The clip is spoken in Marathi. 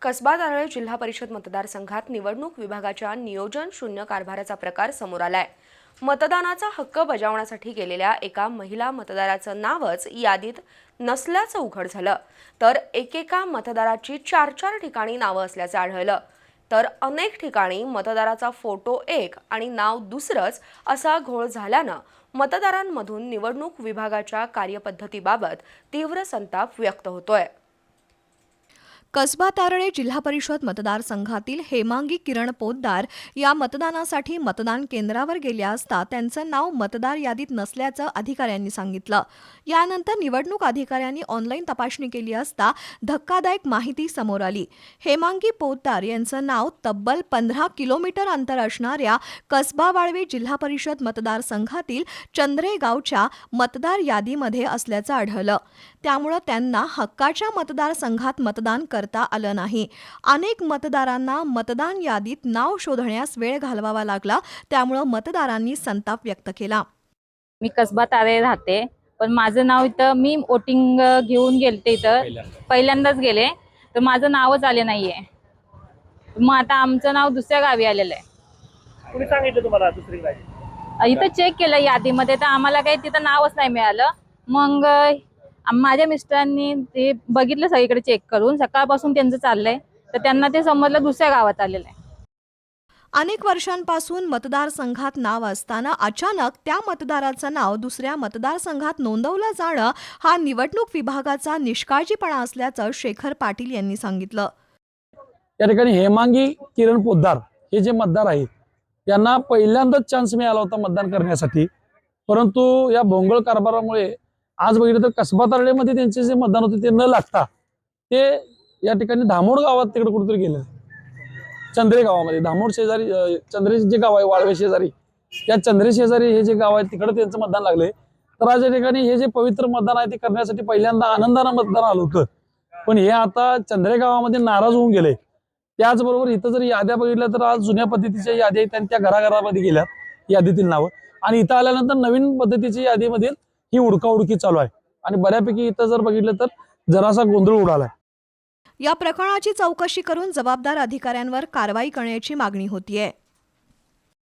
कसबा दारळे जिल्हा परिषद मतदारसंघात निवडणूक विभागाच्या नियोजन शून्य कारभाराचा प्रकार समोर आलाय। मतदानाचा हक्क बजावण्यासाठी गेलेल्या एका महिला मतदाराचं नावच यादीत नसल्याचं उघड झालं, तर एकेका मतदाराची 4-4 ठिकाणी नावं असल्याचं आढळलं। तर अनेक ठिकाणी मतदाराचा फोटो एक आणि नाव दुसरंच असा घोळ झाल्यानं मतदारांमधून निवडणूक विभागाच्या कार्यपद्धतीबाबत तीव्र संताप व्यक्त होतोय। कसबा तारळे जिल्हा परिषद मतदारसंघातील हेमांगी किरण पोद्दार या मतदानासाठी मतदान केंद्रावर गेल्या असता त्यांचं नाव मतदार यादीत नसल्याचं अधिकाऱ्यांनी सांगितलं। यानंतर निवडणूक अधिकाऱ्यांनी ऑनलाईन तपासणी केली असता धक्कादायक माहिती समोर आली। हेमांगी पोद्दार यांचं नाव तब्बल 15 किलोमीटर अंतर असणाऱ्या कसबा वाळवे जिल्हा परिषद मतदारसंघातील चंद्रे गावच्या मतदार यादीमध्ये असल्याचं आढळलं। त्यामुळे त्यांना हक्काच्या मतदारसंघात मतदान करता आलं नाही। अनेक मतदारांना मतदान यादीत नाव शोधण्यास वेळ घालवावा लागला, त्यामुळे मतदारांनी संताप व्यक्त केला। मी कसबा तारळे राहते, पण माझं नाव इथं मी वोटिंग घेऊन गेलते, इथं पहिल्यांदाच गेले, तर माझं नावच आले नाहीये। मग आता आमचं नाव दुसऱ्या गावी आलेलं आहे। कुणी सांगितलं तुम्हाला दुसरी गावी? इथं चेक केलं यादीमध्ये, तर आम्हाला काही तिथं नावच नाही मिळालं। मग माझ्या मिस्टरांनी ते बघितलं सगळीकडे चेक करून, सकाळपासून त्यांचं चाललंय, तर त्यांना ते समजलं दुसऱ्या गावात आलेलं आहे। अनेक वर्षांपासून मतदारसंघात नाव असताना अचानक त्या मतदाराचं नाव दुसऱ्या मतदारसंघात नोंदवलं जाणं हा निवडणूक विभागाचा निष्काळजीपणा असल्याचं शेखर पाटील यांनी सांगितलं। या ठिकाणी हेमांगी किरण पोद्दार हे जे मतदार आहेत यांना पहिल्यांदाच चान्स मिळाला होता मतदान करण्यासाठी, परंतु या भोंगळ कारभारामुळे आज बघितलं तर कसबा तारळेमध्ये त्यांचे जे मतदान होते ते न लागता ते या ठिकाणी धामोड गावात तिकडे कुठेतरी गेले। चंद्रे गावामध्ये, धामोड शेजारी चंद्रे जे गाव आहे वाळवे शेजारी, या चंद्रे शेजारी हे जे गाव आहे तिकडे त्यांचं मतदान लागले। तर आज या ठिकाणी हे जे पवित्र मतदान आहे ते करण्यासाठी पहिल्यांदा आनंदानं मतदान आलं होतं, पण हे आता चंद्रे गावामध्ये नाराज होऊन गेले। त्याचबरोबर इथं जर याद्या बघितल्या तर आज जुन्या पद्धतीच्या याद्या आहेत त्या घराघरामध्ये गेल्यात यादीतील नावं, आणि इथं आल्यानंतर नवीन पद्धतीच्या यादीमध्ये ही उडकाउडकी चालू आहे, आणि बऱ्यापैकी इथं जर बघितलं तर जरासा गोंधळ उडालाय। या प्रकरणाची चौकशी करून जबाबदार अधिकाऱ्यांवर कारवाई करण्याची मागणी होतीये।